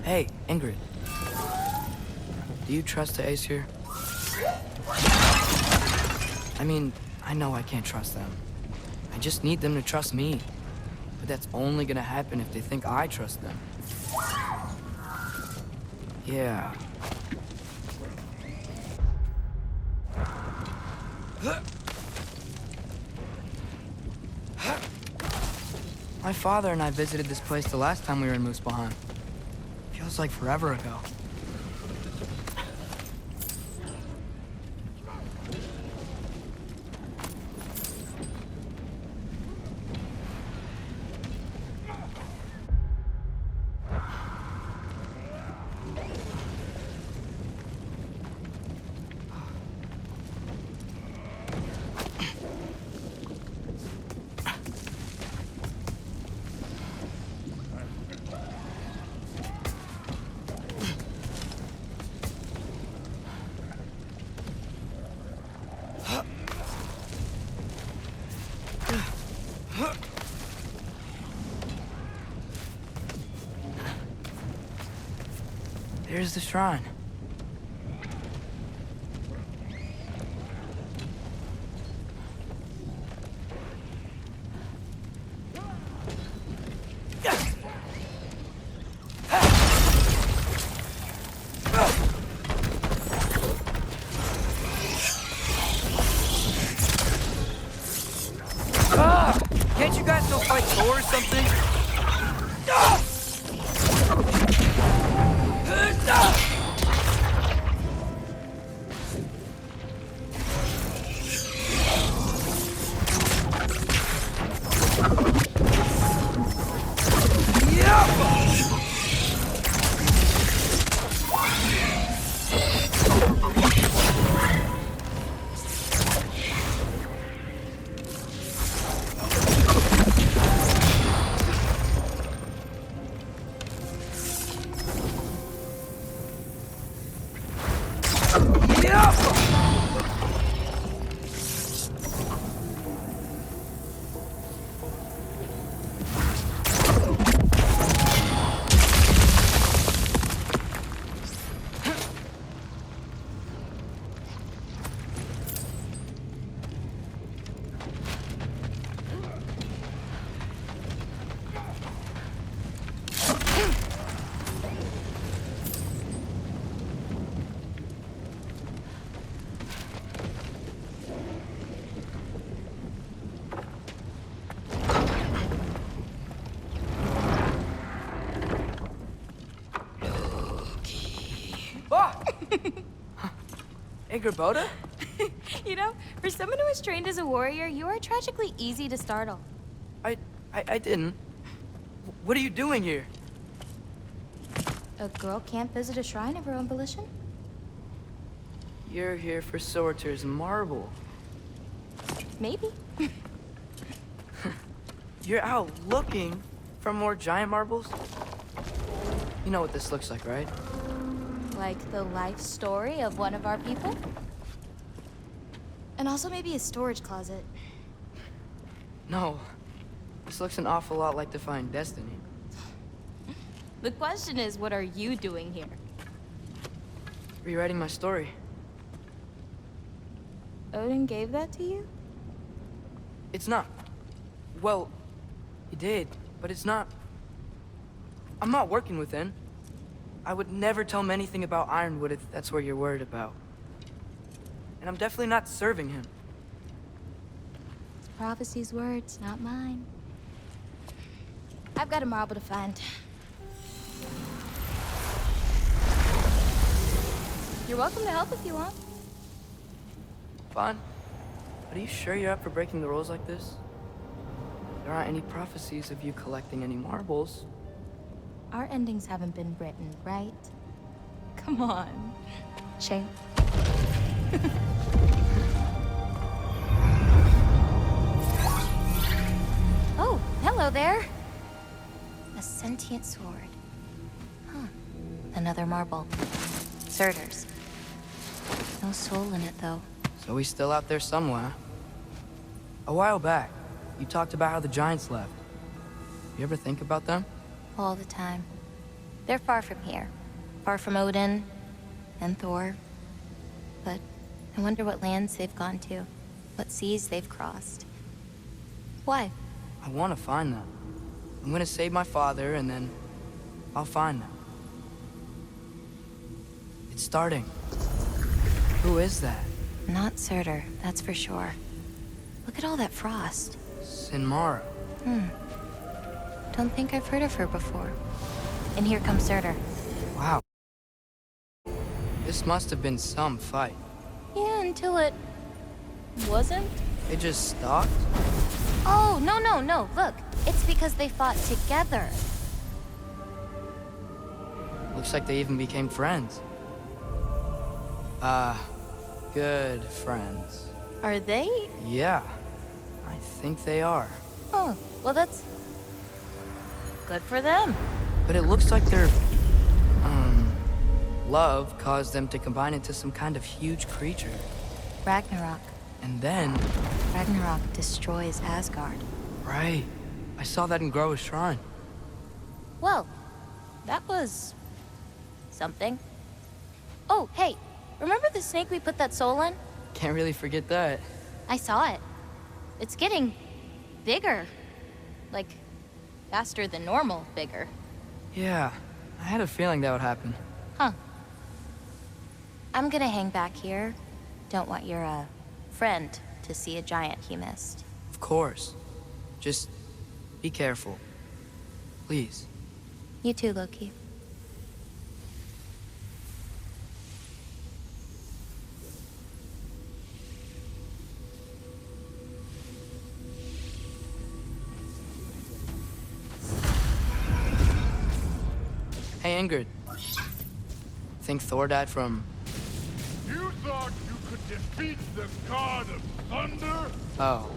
Hey, Ingrid. Do you trust the Aesir? I mean, I know I can't trust them. I just need them to trust me. But that's only gonna happen if they think I trust them. Yeah. My father and I visited this place the last time we were in Muspelheim. Feels like forever ago. There's the shrine. Can't you guys go fight Thor or something? Ingrid? You know, for someone who was trained as a warrior, you are tragically easy to startle. I didn't. What are you doing here? A girl can't visit a shrine of her own volition? You're here for Sorter's marble. Maybe. You're out looking for more giant marbles? You know what this looks like, right? Like the life story of one of our people? And also maybe a storage closet. No. This looks an awful lot like Defying Destiny. The question is, what are you doing here? Rewriting my story. Odin gave that to you? It's not. Well, he did, but it's not. I'm not working with him. I would never tell him anything about Ironwood if that's what you're worried about. And I'm definitely not serving him. It's prophecy's words, not mine. I've got a marble to find. You're welcome to help if you want. Fine. But are you sure you're up for breaking the rules like this? There aren't any prophecies of you collecting any marbles. Our endings haven't been written, right? Come on, champ. Oh, hello there. A sentient sword. Huh. Another marble. Surtur's. No soul in it, though. So he's still out there somewhere. A while back, you talked about how the Giants left. You ever think about them? All the time. They're far from here. Far from Odin and Thor. But I wonder what lands they've gone to. What seas they've crossed. Why? I want to find them. I'm gonna save my father, and then I'll find them. It's starting. Who is that? Not Surtur, that's for sure. Look at all that frost. Sinmara. Don't think I've heard of her before. And here comes Surtur. Wow. This must have been some fight. Yeah, until it... wasn't? It just stopped? Oh, no. Look, it's because they fought together. Looks like they even became friends. Good friends. Are they? Yeah, I think they are. Oh, well that's... good for them. But it looks like their, love caused them to combine into some kind of huge creature. Ragnarok. And then... Ragnarok destroys Asgard. Right. I saw that in Groa's shrine. Well, that was... something. Oh, hey, remember the snake we put that soul in? Can't really forget that. I saw it. It's getting... bigger. Like, faster than normal bigger. Yeah, I had a feeling that would happen. Huh. I'm gonna hang back here. Don't want your, friend to see a giant he missed. Of course. Just be careful. Please. You too, Loki. Hey, Ingrid. Think Thor died from... You thought you could defeat the god of thunder? Oh.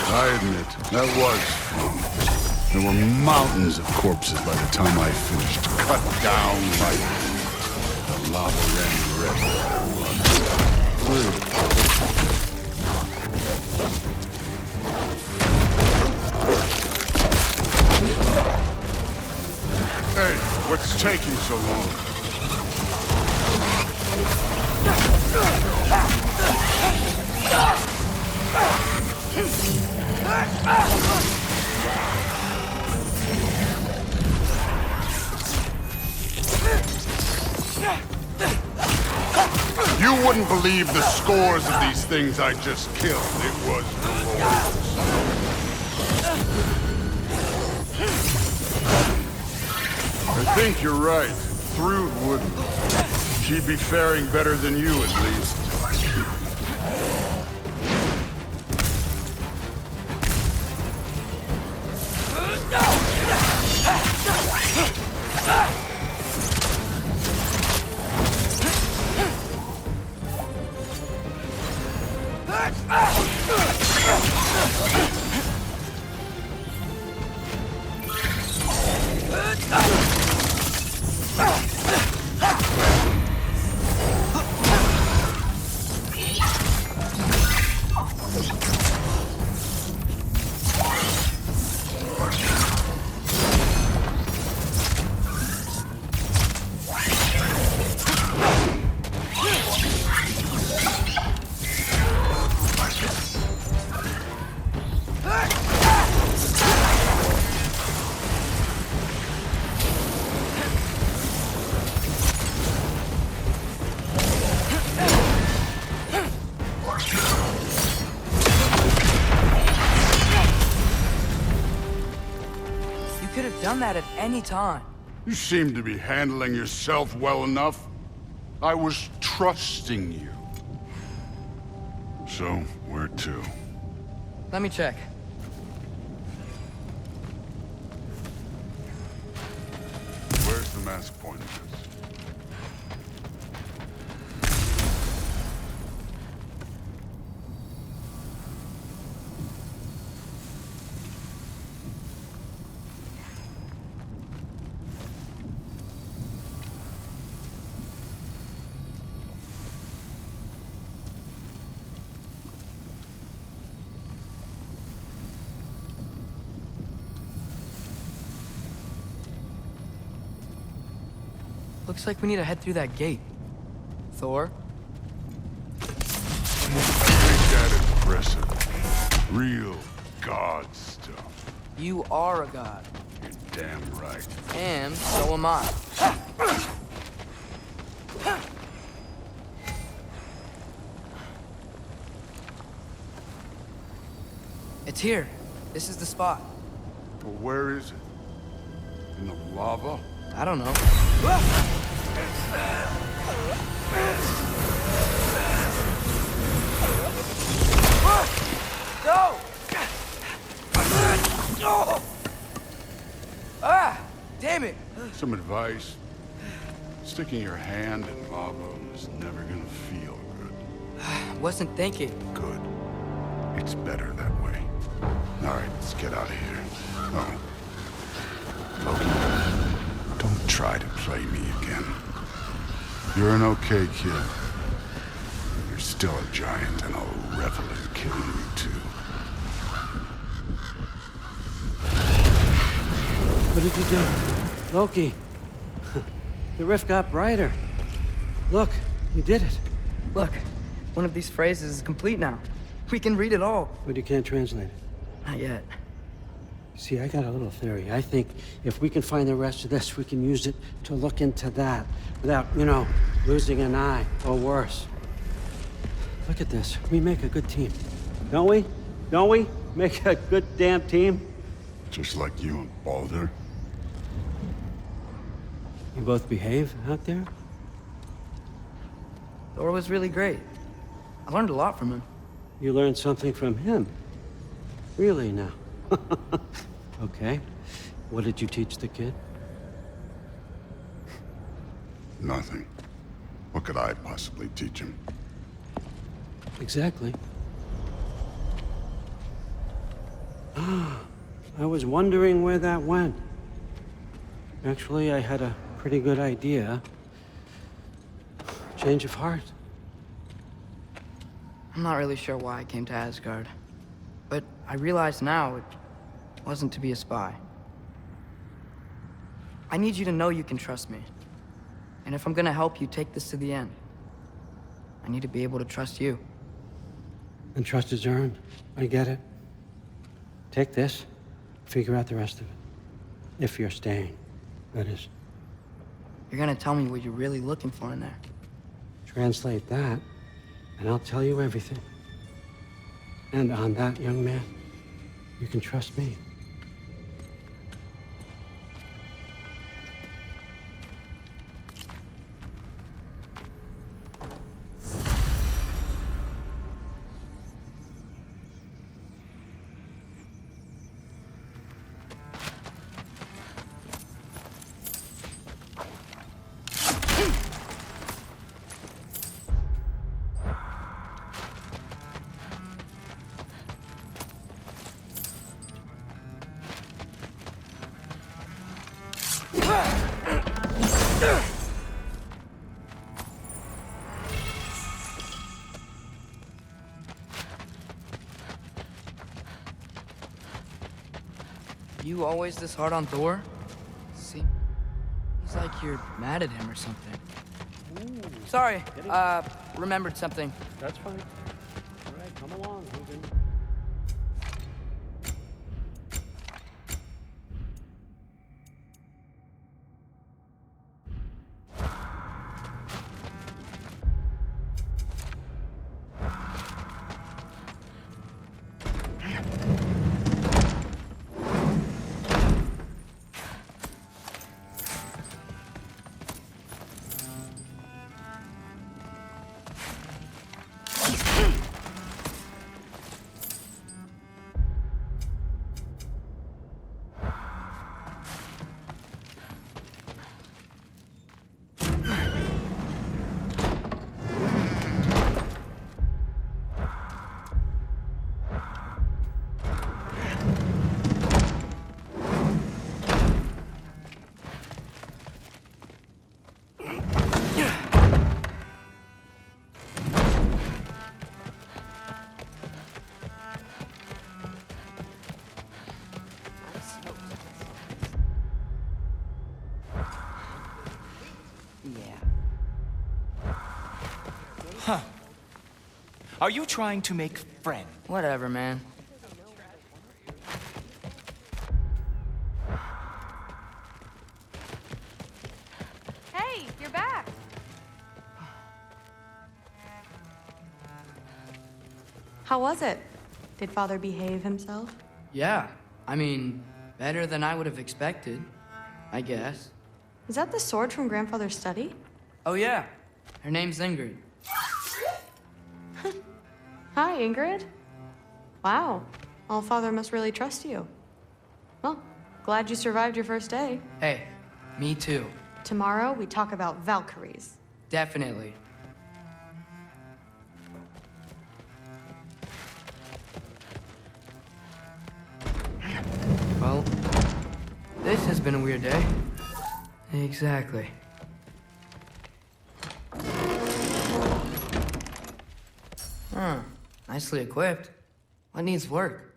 I admit, that was fun. There were mountains of corpses by the time I finished. Cut down like the lava ran red. Hey, what's taking so long? You wouldn't believe the scores of these things I just killed. It was glorious. I think you're right. Thrud wouldn't. She'd be faring better than you, at least. have done that at any time. You seem to be handling yourself well enough. I was trusting you. So, where to? Let me check. Where's the mask pointing us? Looks like we need to head through that gate. Thor? Ain't that impressive? Real god stuff. You are a god. You're damn right. And so am I. It's here. This is the spot. Well, where is it? In the lava? I don't know. No! Ah! Damn it! Some advice? Sticking your hand in lava is never gonna feel good. Wasn't thinking. Good. It's better that way. All right, let's get out of here. Oh. Loki, don't try to play me again. You're an okay kid. You're still a giant, and I'll revel in killing you too. What did you do? Loki. The rift got brighter. Look, you did it. Look, one of these phrases is complete now. We can read it all. But you can't translate it. Not yet. See, I got a little theory. I think if we can find the rest of this, we can use it to look into that without, losing an eye or worse. Look at this. We make a good team. Don't we? Don't we? Make a good damn team? Just like you and Baldur. You both behave out there? Thor was really great. I learned a lot from him. You learned something from him? Really now? Okay. What did you teach the kid? Nothing. What could I possibly teach him? Exactly. I was wondering where that went. Actually, I had a pretty good idea. Change of heart. I'm not really sure why I came to Asgard. But I realize now it wasn't to be a spy. I need you to know you can trust me. And if I'm gonna help you take this to the end, I need to be able to trust you. And trust is earned. I get it. Take this, figure out the rest of it. If you're staying, that is. You're gonna tell me what you're really looking for in there. Translate that, and I'll tell you everything. And on that, young man, you can trust me. You always this hard on Thor? Seems like you're mad at him or something. Sorry, remembered something. That's fine. All right, come along, Hogan. Are you trying to make friends? Whatever, man. Hey, you're back. How was it? Did Father behave himself? Yeah, I mean, better than I would have expected, I guess. Is that the sword from Grandfather's study? Oh yeah, her name's Ingrid. Hi, Ingrid. Wow, All-Father must really trust you. Well, glad you survived your first day. Hey, me too. Tomorrow, we talk about Valkyries. Definitely. Well, this has been a weird day. Exactly. Huh. Nicely equipped. What needs work?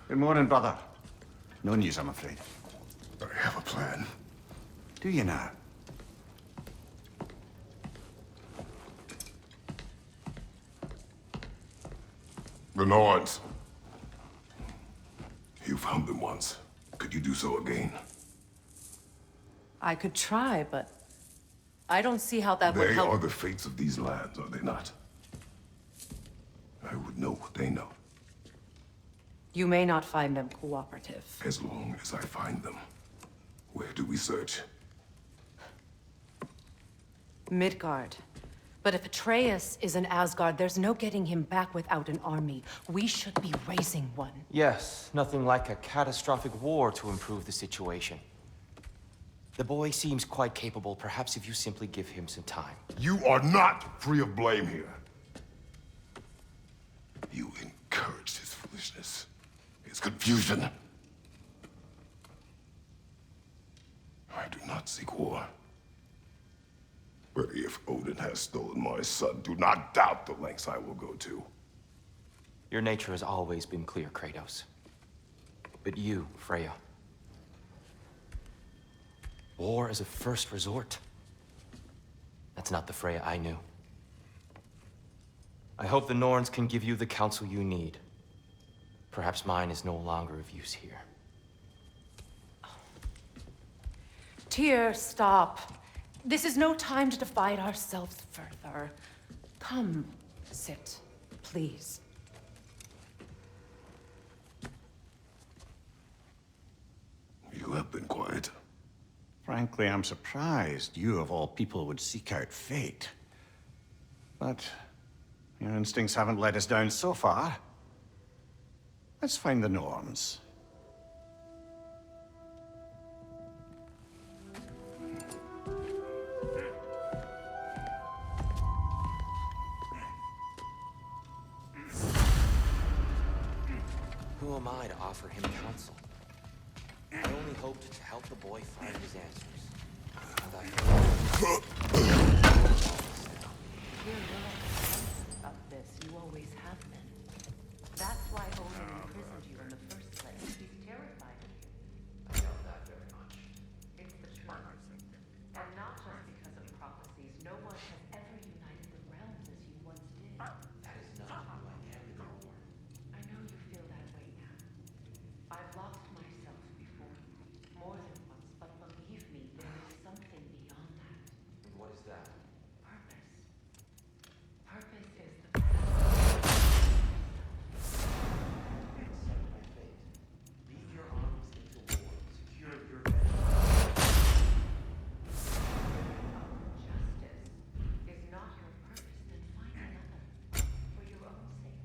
Good morning, brother. No news, I'm afraid. I have a plan. Do you now? The Norns. You found them once. Could you do so again? I could try, but I don't see how that would They help. are the fates of these lands, are they not? I would know what they know, You may not find them cooperative. as long as I find them. Where do we search? Midgard. But if Atreus is in Asgard, there's no getting him back without an army. We should be raising one. Yes, nothing like a catastrophic war to improve the situation. The boy seems quite capable, perhaps if you simply give him some time. You are not free of blame here. You encouraged his foolishness, his confusion. I do not seek war. But if Odin has stolen my son, do not doubt the lengths I will go to. Your nature has always been clear, Kratos. But you, Freya. War as a first resort. That's not the Freya I knew. I hope the Norns can give you the counsel you need. Perhaps mine is no longer of use here. Tyr, stop. This is no time to divide ourselves further. Come, sit, please. You have been quiet. Frankly, I'm surprised you, of all people, would seek out fate. But your instincts haven't let us down so far. Let's find the Norns. who am I to offer him counsel? I only hoped to help the boy find his answers. And I Of this, you always have been. That's why Odin imprisoned you in the first place. He's terrified of you. I doubt that very much. It's the truth. And not just because of prophecies. No one has ever united the realms as you once did. That is not who I am anymore. I know you feel that way now. I've lost myself before. More than once, but believe me, there is something beyond that. And what is that? Purpose. Purpose is the path. Accept my fate. Leave your armies into war. Secure your vengeance. Justice is not your purpose, then find another. For your own sake.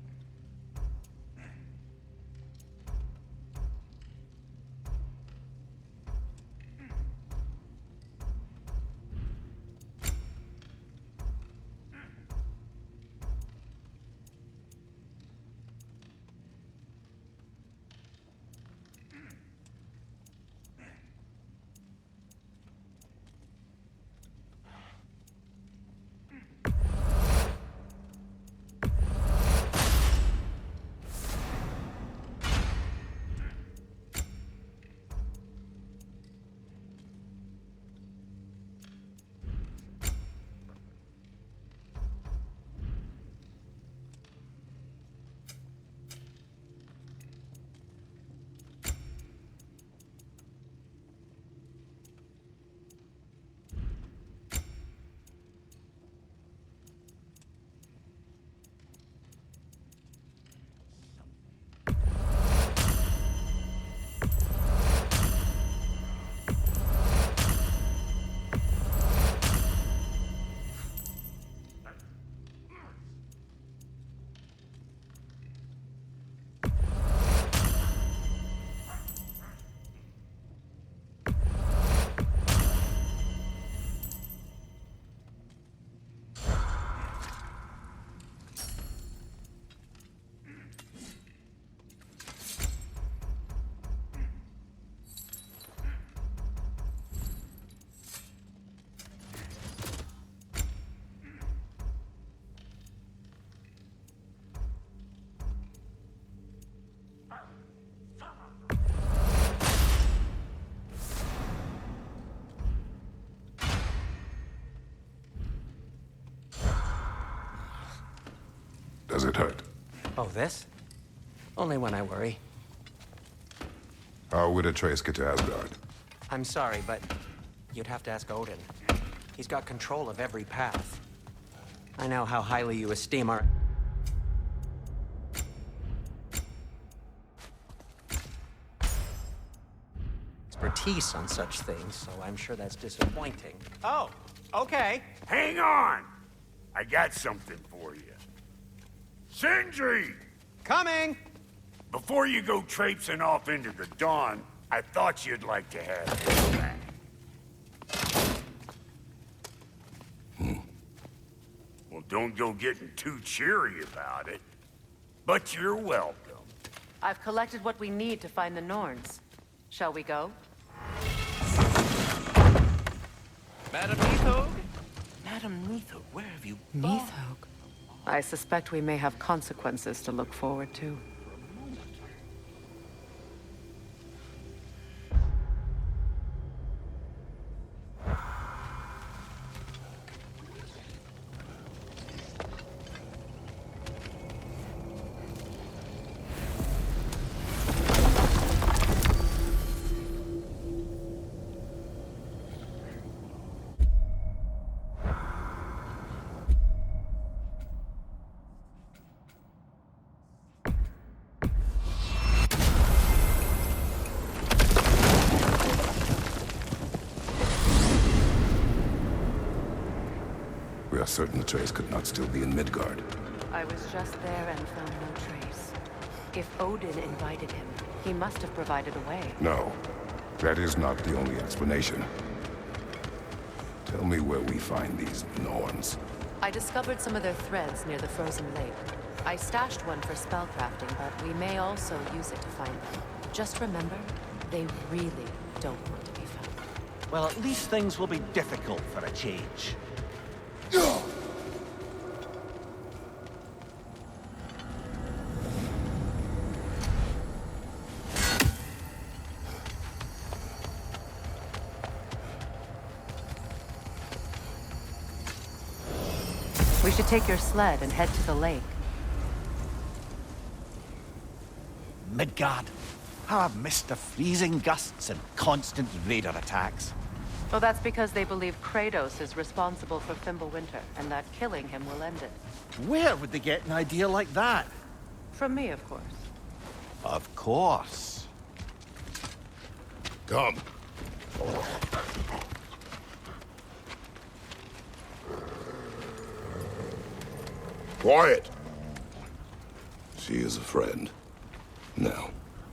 Does it hurt? Oh, this? Only when I worry. How would Atreus get to Asgard? I'm sorry, but you'd have to ask Odin. He's got control of every path. I know how highly you esteem our... expertise on such things, so I'm sure that's disappointing. Oh, okay. Hang on! I got something for you. Sindri! Coming! Before you go traipsing off into the dawn, I thought you'd like to have this back. Well, don't go getting too cheery about it. But you're welcome. I've collected what we need to find the Norns. Shall we go? Madam Neathog? Madam Neathog, where have you gone? Neathog. I suspect we may have consequences to look forward to. We are certain Atreus could not still be in Midgard. I was just there and found no trace. If Odin invited him, he must have provided a way. No, that is not the only explanation. Tell me where we find these Norns. I discovered some of their threads near the frozen lake. I stashed one for spellcrafting, but we may also use it to find them. Just remember, they really don't want to be found. Well, at least things will be difficult for a change. We should take your sled and head to the lake. Midgard. How I've missed the freezing gusts and constant raider attacks. Well, that's because they believe Kratos is responsible for Fimbulwinter, and that killing him will end it. Where would they get an idea like that? From me, of course. Of course. Come. Quiet. She is a friend. Now.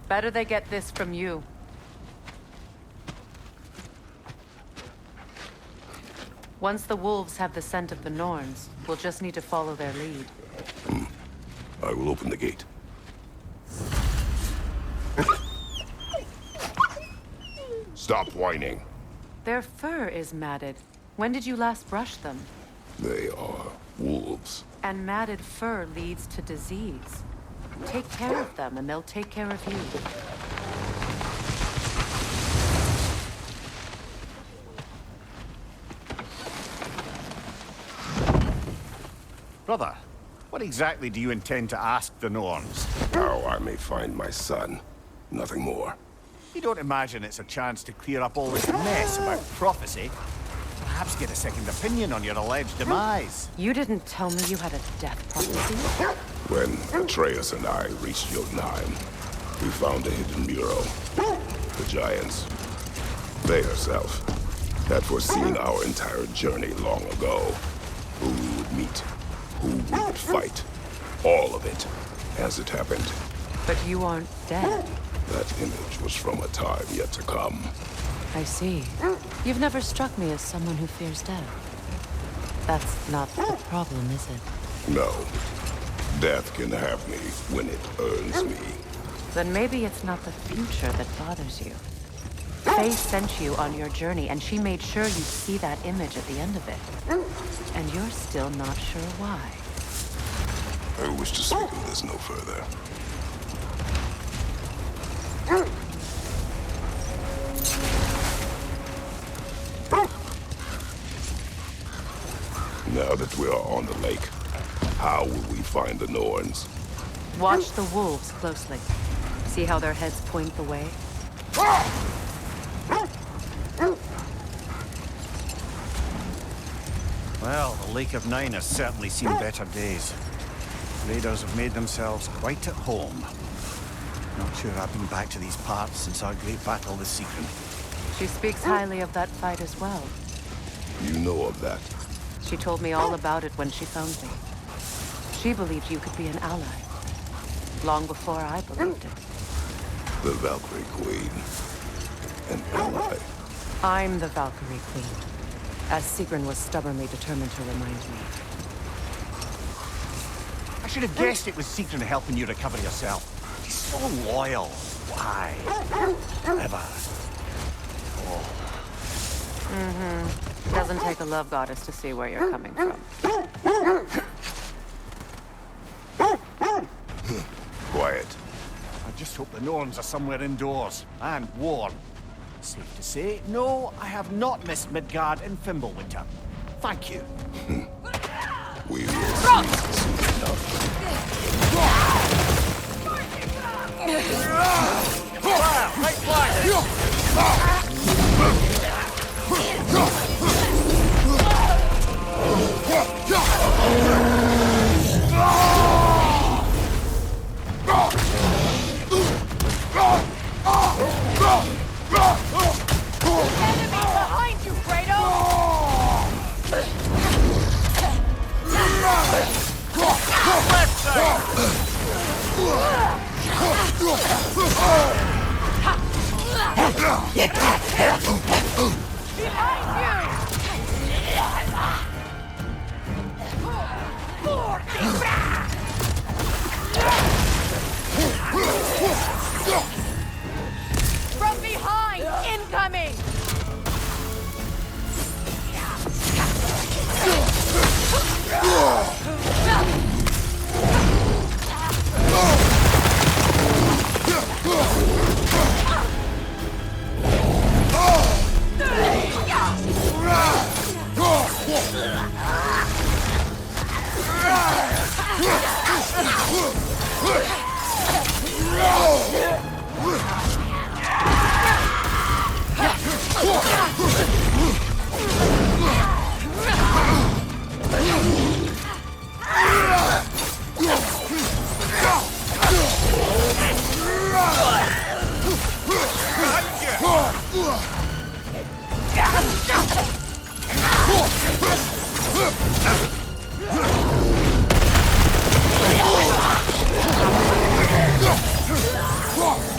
Better they get this from you. Once the wolves have the scent of the Norns, we'll just need to follow their lead. I will open the gate. Stop whining. Their fur is matted. When did you last brush them? They are wolves. And matted fur leads to disease. Take care of them, and they'll take care of you. Brother, what exactly do you intend to ask the Norns? How I may find my son. Nothing more. You don't imagine it's a chance to clear up all this mess about prophecy? Perhaps get a second opinion on your alleged demise. You didn't tell me you had a death prophecy? When Atreus and I reached Jotunheim, we found a hidden mural. The giants, they herself, had foreseen our entire journey long ago. Who we would meet, who we would fight. All of it, as it happened. But you aren't dead. That image was from a time yet to come. I see. You've never struck me as someone who fears death. That's not the problem, is it? No. Death can have me when it earns me. Then maybe it's not the future that bothers you. Faye sent you on your journey, and she made sure you'd see that image at the end of it. And you're still not sure why. I wish to speak of this no further. Now that we are on the lake, how will we find the Norns? Watch the wolves closely. See how their heads point the way? Well, the Lake of Nine has certainly seen better days. Raiders have made themselves quite at home. Not sure I've been back to these parts since our great battle with Sigrun. She speaks highly of that fight as well. You know of that? She told me all about it when she found me. She believed you could be an ally. Long before I believed it. The Valkyrie Queen. An ally. I'm the Valkyrie Queen. As Sigrun was stubbornly determined to remind me. I should have guessed it was Sigrun helping you recover yourself. She's so loyal. Why? Ever. Doesn't take a love goddess to see where you're coming from. Quiet. I just hope the Norns are somewhere indoors and warm. Safe to say, no, I have not missed Midgard and Fimbulwinter. Thank you. We will see soon enough. Behind you, Yeah.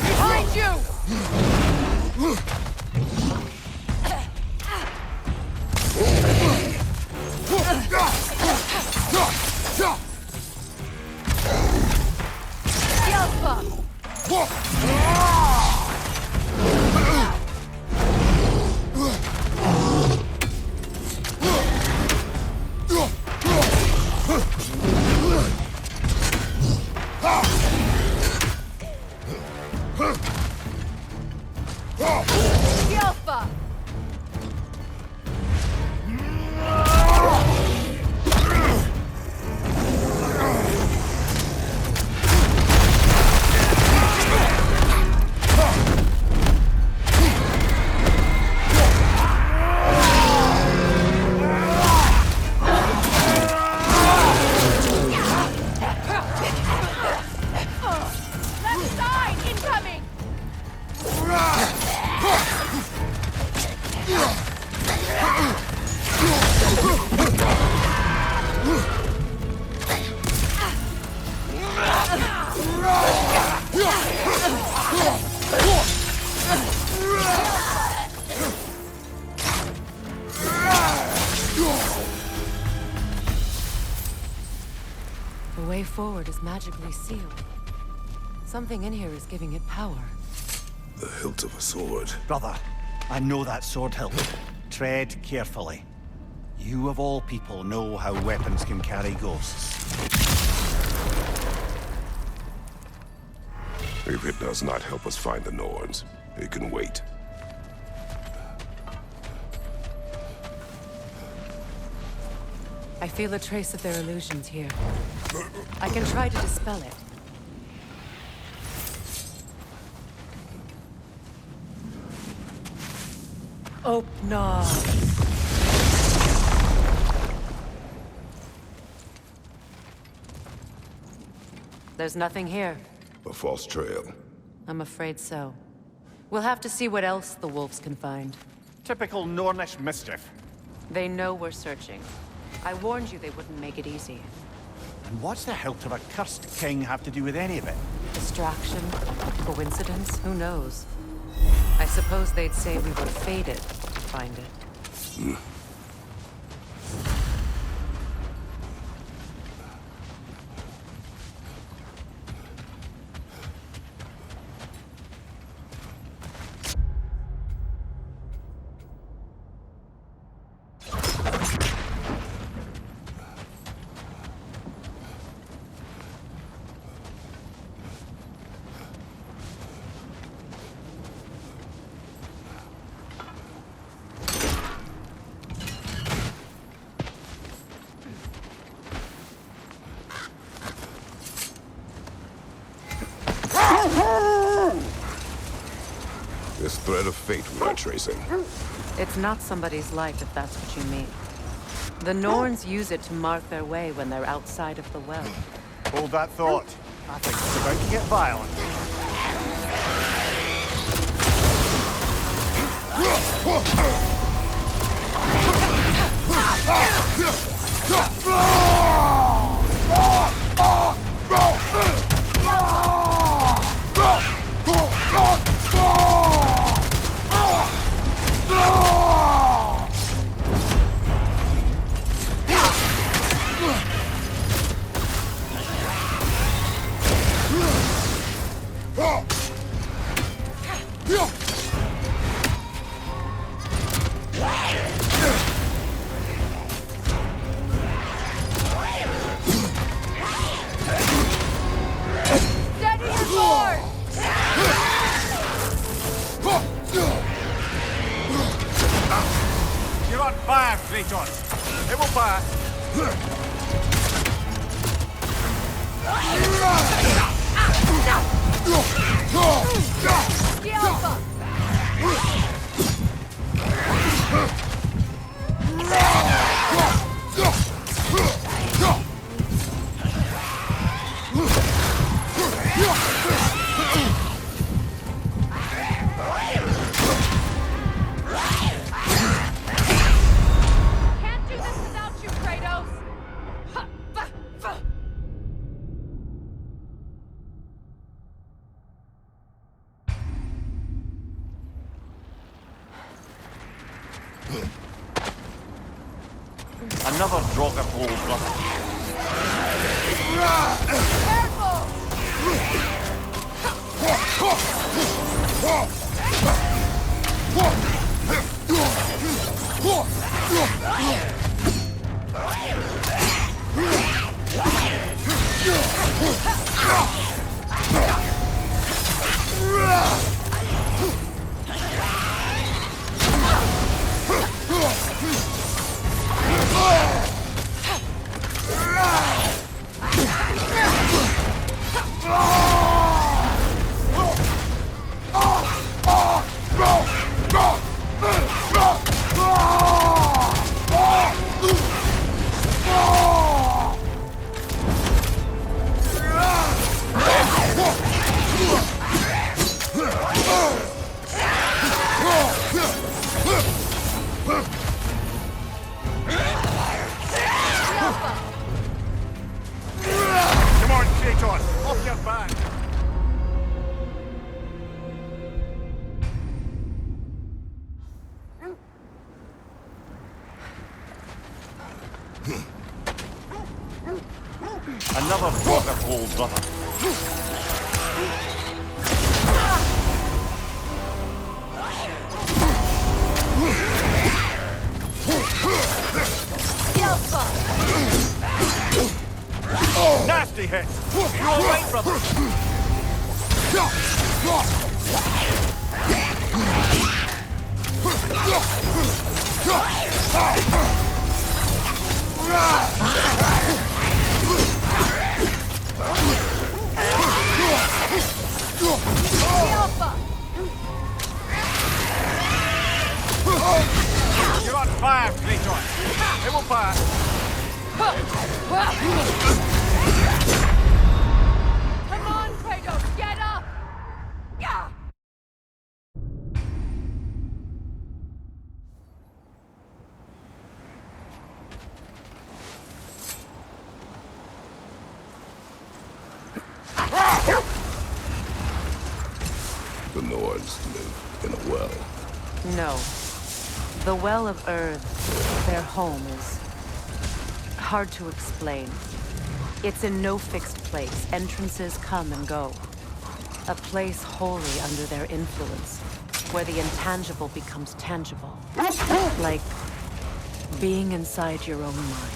Behind you! Alpha! Left side incoming! The way forward is magically sealed. Something in here is giving it power. The hilt of a sword. Brother, I know that sword hilt. Tread carefully. You of all people know how weapons can carry ghosts. If it does not help us find the Norns, it can wait. I feel a trace of their illusions here. I can try to dispel it. Open. There's nothing here. A false trail. I'm afraid so. We'll have to see what else the wolves can find. Typical Nornish mischief. They know we're searching. I warned you they wouldn't make it easy. And what's the hilt of a cursed king have to do with any of it? Distraction? Coincidence? Who knows? I suppose they'd say we were fated to find it. This thread of fate we are tracing. It's not somebody's life, if that's what you mean. The Norns use it to mark their way when they're outside of the well. Hold that thought. I think it's about to get violent. It will pass. The Alpha! Can't do this without you, Kratos! Another Draugr hole, brother. Come on, Kratos, off your back. Another Draugr hole, brother. The Alpha! Nasty hit. You all right, brother? The Alpha! You're on fire, Kratos. It will pass. Come on, Kratos, get up! Yeah! The Norns live in a well. No. The Well of Earth, their home, is hard to explain. It's in no fixed place. Entrances come and go. A place wholly under their influence, where the intangible becomes tangible. Like being inside your own mind.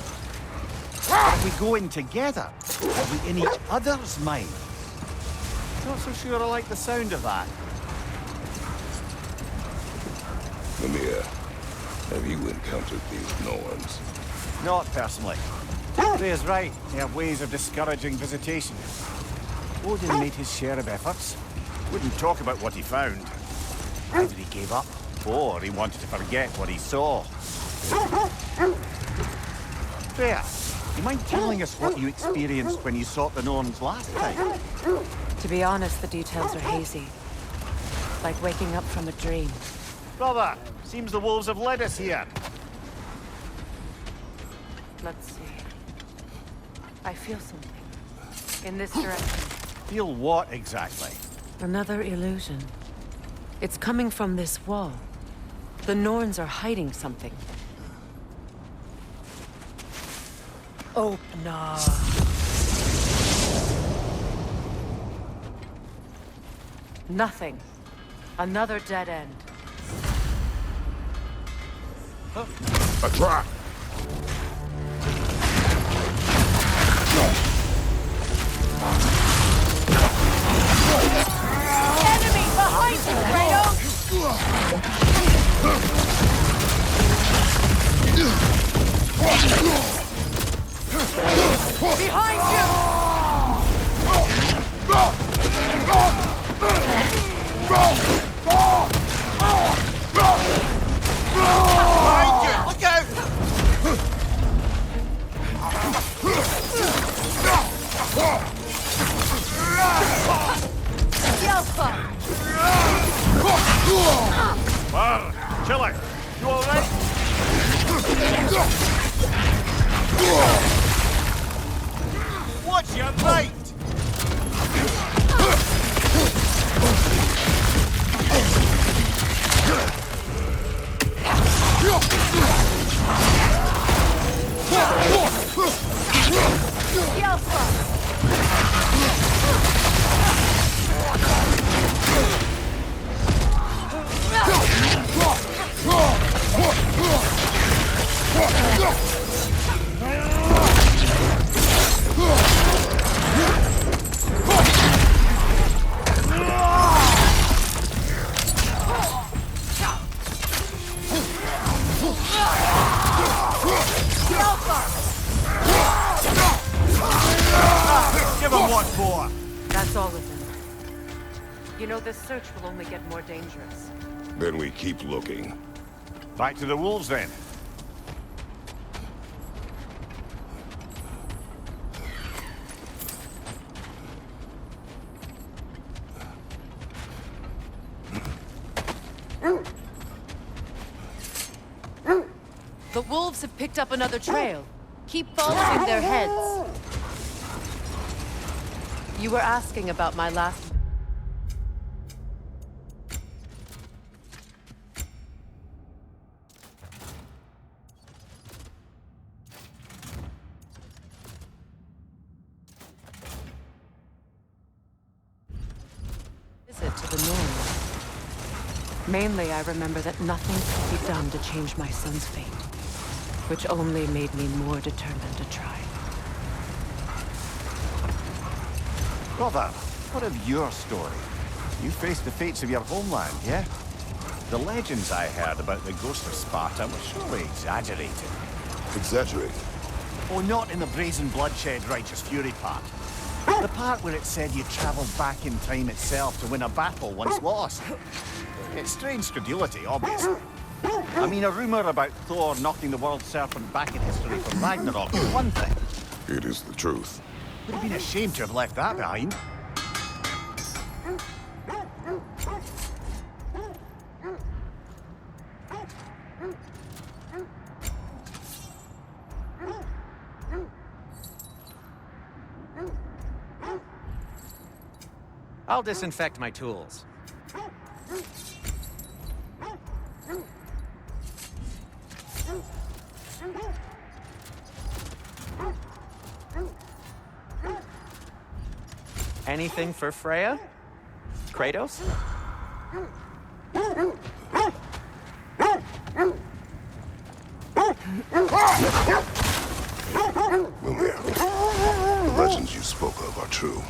Are we going together? Are we in each other's mind? Not so sure I like the sound of that. Mimir, have you encountered these Norns? Not personally. Freya's right. They have ways of discouraging visitation. Odin made his share of efforts. Wouldn't talk about what he found. Either he gave up, or he wanted to forget what he saw. Freya, you mind telling us what you experienced when you sought the Norns last time? To be honest, the details are hazy. Like waking up from a dream. Brother, seems the wolves have led us here. Let's see. I feel something. In this direction. Feel what exactly? Another illusion. It's coming from this wall. The Norns are hiding something. Open up. Nothing. Another dead end. A trap! Enemy behind you, Kratos! Behind you! Behind you! Look out! Wow, chilling. You all right? Watch your right! Give him what for? That's all of them. You know, this search will only get more dangerous. Then we keep looking. Back to the wolves, then. The wolves have picked up another trail. Keep following their heads. You were asking about my last... visit to the north. Mainly, I remember that nothing could be done to change my son's fate, which only made me more determined to try. Brother, what of your story? You faced the fates of your homeland, yeah? The legends I heard about the ghost of Sparta were surely exaggerated. Exaggerate. Oh, not in the brazen bloodshed righteous fury part. The part where it said you travelled back in time itself to win a battle once lost. It's strange credulity, obviously. I mean, a rumour about Thor knocking the world serpent back in history from Ragnarok is one thing. It is the truth. Would have been a shame to have left that behind. I'll disinfect my tools. Anything for Freya? Kratos? Mimir, the legends you spoke of are true.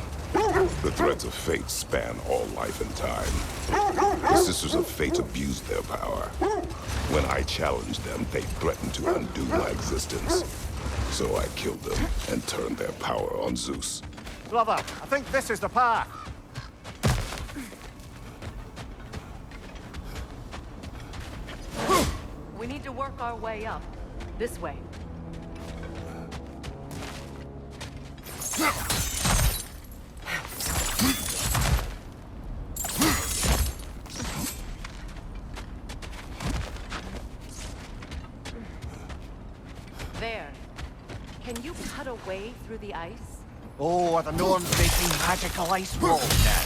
The threads of fate span all life and time. The Sisters of Fate abused their power. When I challenged them, they threatened to undo my existence. So I killed them and turned their power on Zeus. Brother, I think this is the path. We need to work our way up. This way. There. Can you cut a way through the ice? Oh, are the Norns making magical ice walls now?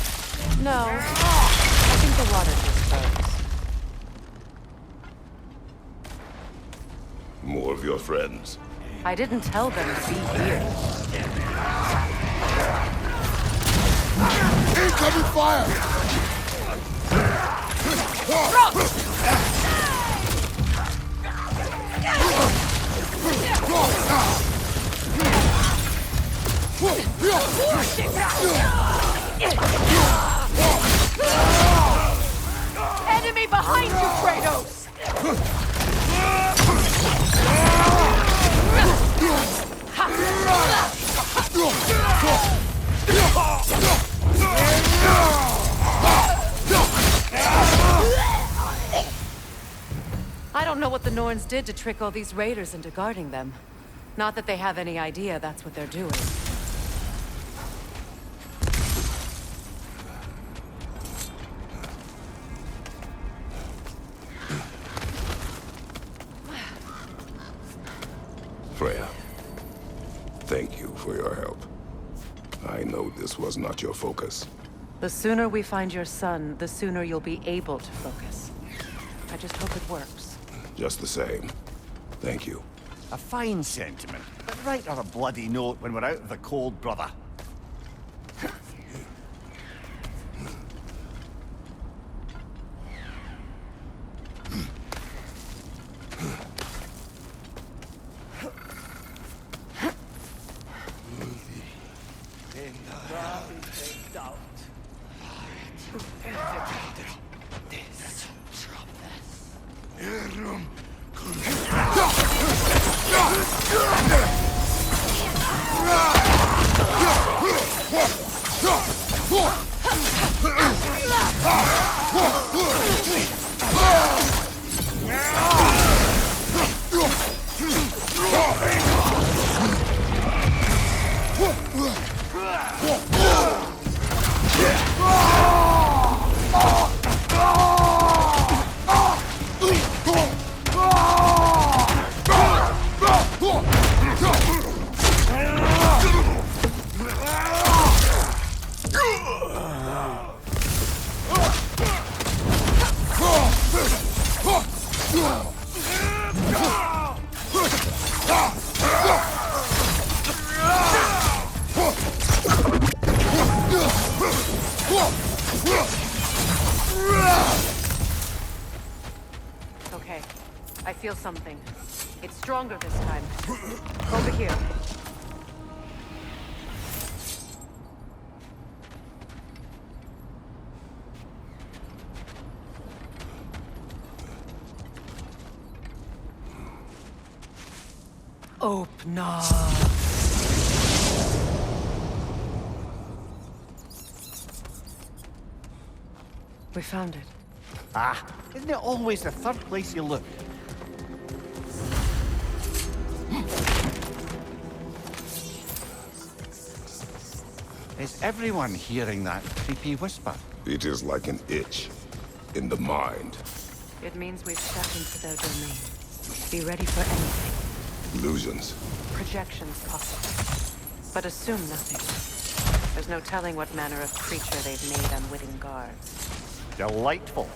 No. I think the water just froze. More of your friends. I didn't tell them to be here. Incoming fire! Enemy behind you, Kratos! Norns did to trick all these raiders into guarding them. Not that they have any idea that's what they're doing. Freya, thank you for your help. I know this was not your focus. The sooner we find your son, the sooner you'll be able to focus. I just hope it works. Just the same, thank you. A fine sentiment, but write her a bloody note when we're out of the cold, brother. Okay, I feel something. It's stronger this time. Over here. Open up. We found it. Ah, isn't it always the third place you look? Is everyone hearing that creepy whisper? It is like an itch in the mind. It means we've stepped into their domain. Be ready for anything. Illusions. Projections possible. But assume nothing. There's no telling what manner of creature they've made unwitting guards. Delightful.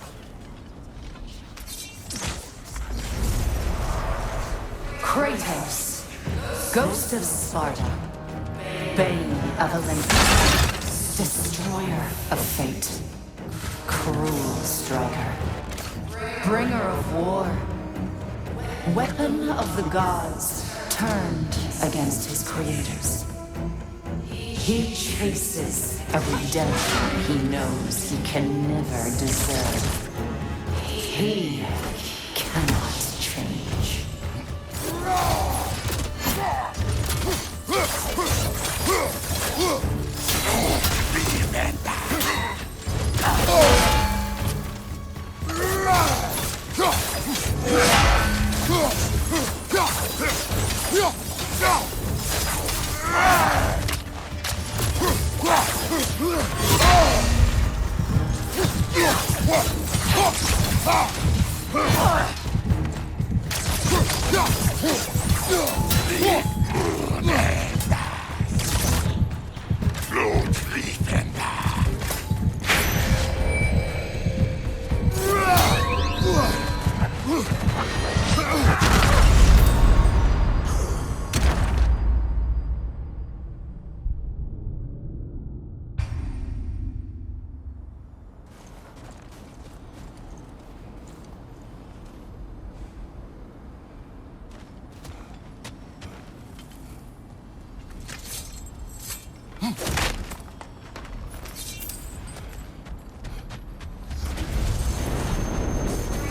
Kratos, Ghost of Sparta, Bane of Olympus, Destroyer of Fate, Cruel Striker, Bringer of War, Weapon of the Gods, turned against his creators. He chases a redemption he knows he can never deserve. He cannot change.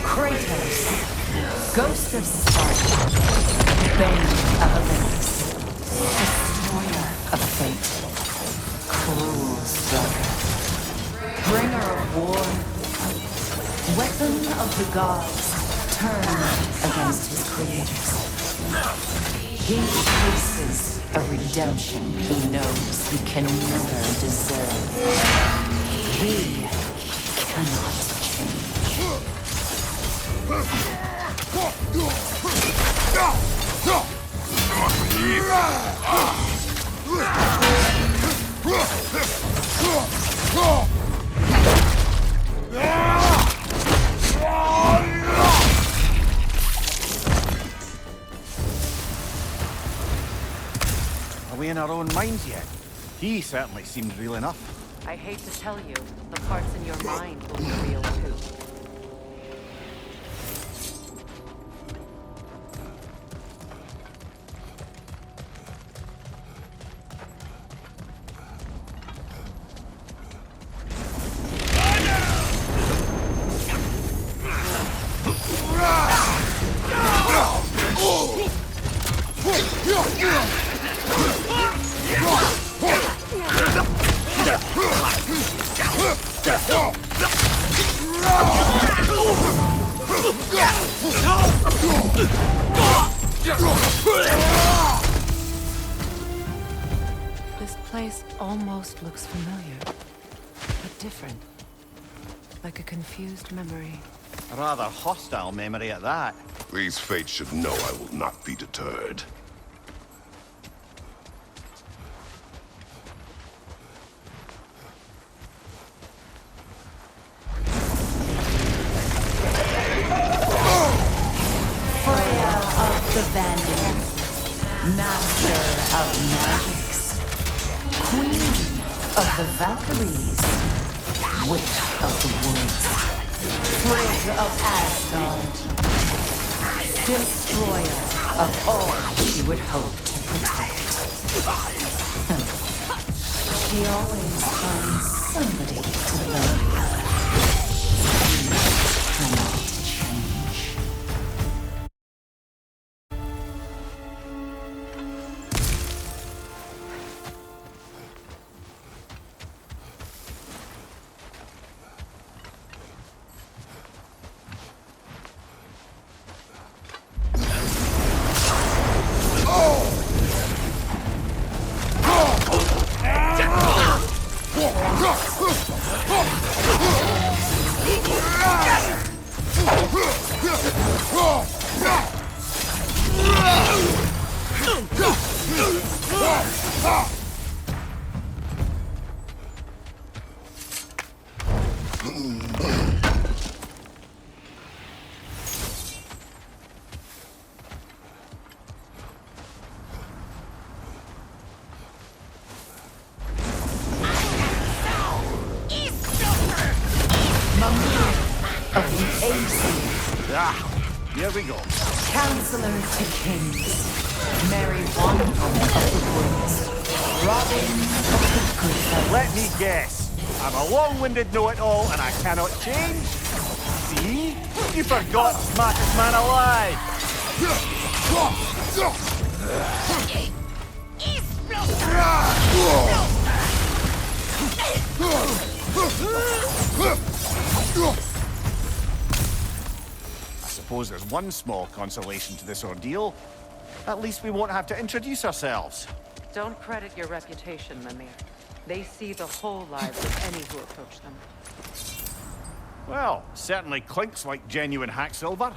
Kratos, Ghost of Sparta, Bane of Olympus, Destroyer of Fate, Cruel Striker, Bringer of War, Weapon of the Gods, turned against his creators. He faces a redemption he knows he can never deserve. He cannot change. Are we in our own minds yet? He certainly seemed real enough. I hate to tell you, the parts in your mind will be real too. This place almost looks familiar, but different. Like a confused memory. A rather hostile memory at that. These fates should know I will not be deterred. Freya of the Vandals, master of magics, queen of the Valkyries, witch of the woods, Frigg of Asgard, destroyer of all she would hope to protect. She always finds somebody to love. She cannot change. Of the Aces. Here we go. Counselor to Kings. Mary Wanderung of the Woods. Robin of the Good Fellows. Let me guess. I'm a long-winded know-it-all and I cannot change? See? You forgot smartest man alive! I suppose there's one small consolation to this ordeal. At least we won't have to introduce ourselves. Don't credit your reputation, Mimir. They see the whole lives of any who approach them. Well, certainly clinks like genuine hack silver.